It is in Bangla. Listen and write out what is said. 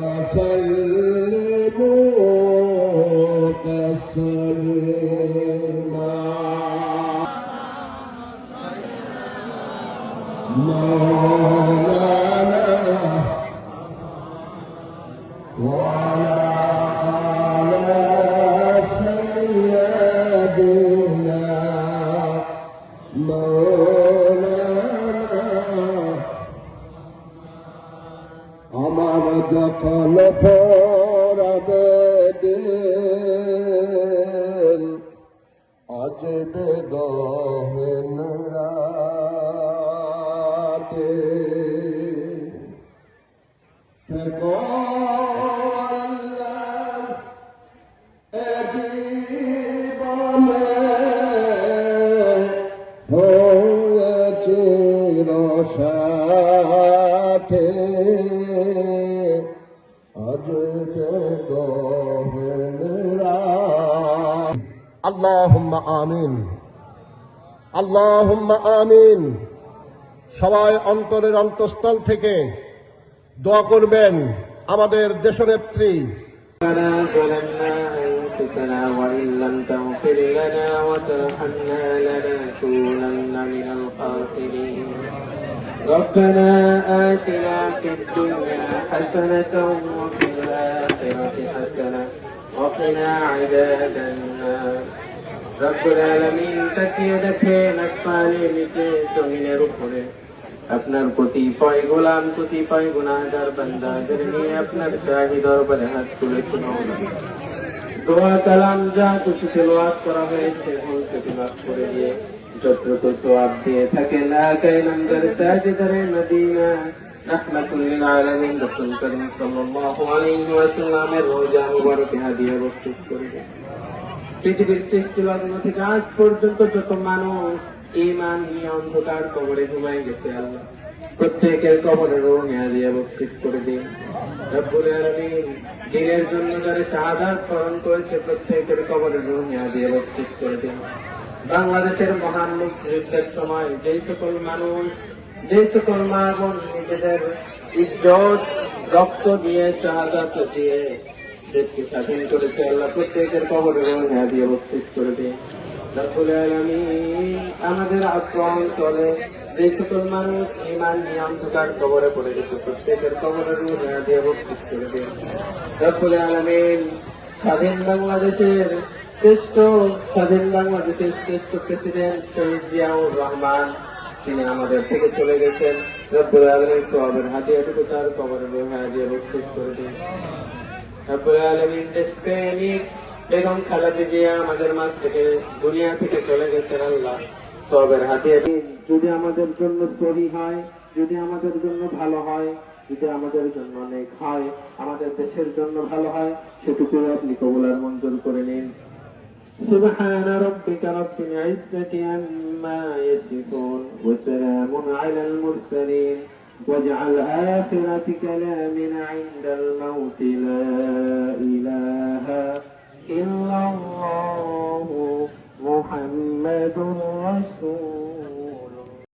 وسلموا تسليما مولانا وعلى آل سيدنا مولانا আমার যখন পরাবে দিন আজবে গহন রাতে থেকো আল্লাহ এ জীবনে হয়েছে রসাতে আল্লাহুম্মা আমিন আল্লাহুম্মা আমিন। সবাই অন্তরের অন্তঃস্থল থেকে দোয়া করবেন আমাদের দেশনেত্রী وإن لم تغفر لنا وترحمنا لنكونن من الخاسرين ربنا آتنا في الدنيا حسنة وفي الآخرة حسنة وقنا عذاب النار رب العالمين তাকিয়ে দেখেন আসমানের নিচে জমিনের উপরে আপনার কতিপয় গোলাম কতিপয় গুনাহগার বান্দাদের নিয়ে আপনার শাহী দরবারে হাত তুলে শুনান। দোয়া কালাম যা কিছু তেলাওয়াত করা হয়েছে ভুল ত্রুটি মাফ করে দিয়ে যতটুকু সওয়াব দিয়ে থাকেন আকায়ে নামদার সাজিদারে মদিনা রাহমাতুল লিল আলামিন রাসূল করিম সাল্লাল্লাহু আলাইহি ওয়াসাল্লামের রওজা মুবারকে হাদিয়া বক্ষিস করে দেন। পৃথিবীর সৃষ্টি লগ্ন থেকে আজ পর্যন্ত যত মানুষ ঈমান নিয়ে অন্ধকার কবরে ঘুমায় গেছে আল্লাহ প্রত্যেকের কবরে রূহ হাদিয়া বক্ষিস করে দিন। রব্বুল আলামিন দিনের জন্য যারা শাহাদাত বরণ করেছে প্রত্যেকের কবরে রূহ হাদিয়া বক্ষিস করে দিন। বাংলাদেশের মহান মুক্তিযুদ্ধের সময় যে সকল মানুষ যে সকল মা বোন নিজেদের ইজ্জত রক্ত দিয়ে শাহাদাত দিয়ে দেশকে স্বাধীন করেছে আল্লাহ প্রত্যেকের কবরে রূহ হাদিয়া বক্ষিস করে দিন। রব্বুল আলামিন আমাদের অঞ্চলে যে সকল মানুষ ঈমান নিয়ে অন্ধকার কবরে পড়ে গেছে প্রত্যেকের কবরে রূহ হাদিয়া বক্ষিস করে দিন। রব্বুল আলামিন স্বাধীন বাংলাদেশের শ্রেষ্ঠ প্রেসিডেন্ট শহীদ জিয়াউর রহমান তিনি আমাদের থেকে চলে গেছেন। রব্বুল আলামিন সওয়াবের হাদিয়াটুকু তার কবরে রূহ হাদিয়া বক্ষিস করে দিন। রব্বুল আলামিন দেশপ্রেমিক বেগম খালেদা জিয়া আমাদের মাঝ থেকে দুনিয়া থেকে চলে গেছেন আল্লাহ সওয়াবের হাদিয়া দিন। যদি আমাদের জন্য সহি হয়, যদি আমাদের জন্য ভালো হয়, যদি আমাদের জন্য অনেক হয়, আমাদের দেশের জন্য ভালো হয়, সেটুকু আপনি কবুল আর মঞ্জুর করে নিন। সুবহান রাব্বিকা রাব্বিল ইজ্জাতি আম্মা ইয়াসিফুন ওয়া সালামুন আলাল মুরসালিন ওয়াজআল আখিরাতি কালামিনা ইনদাল মাউতি লা ইলাহা ইল্লাল্লাহু মুহাম্মাদুর রাসূল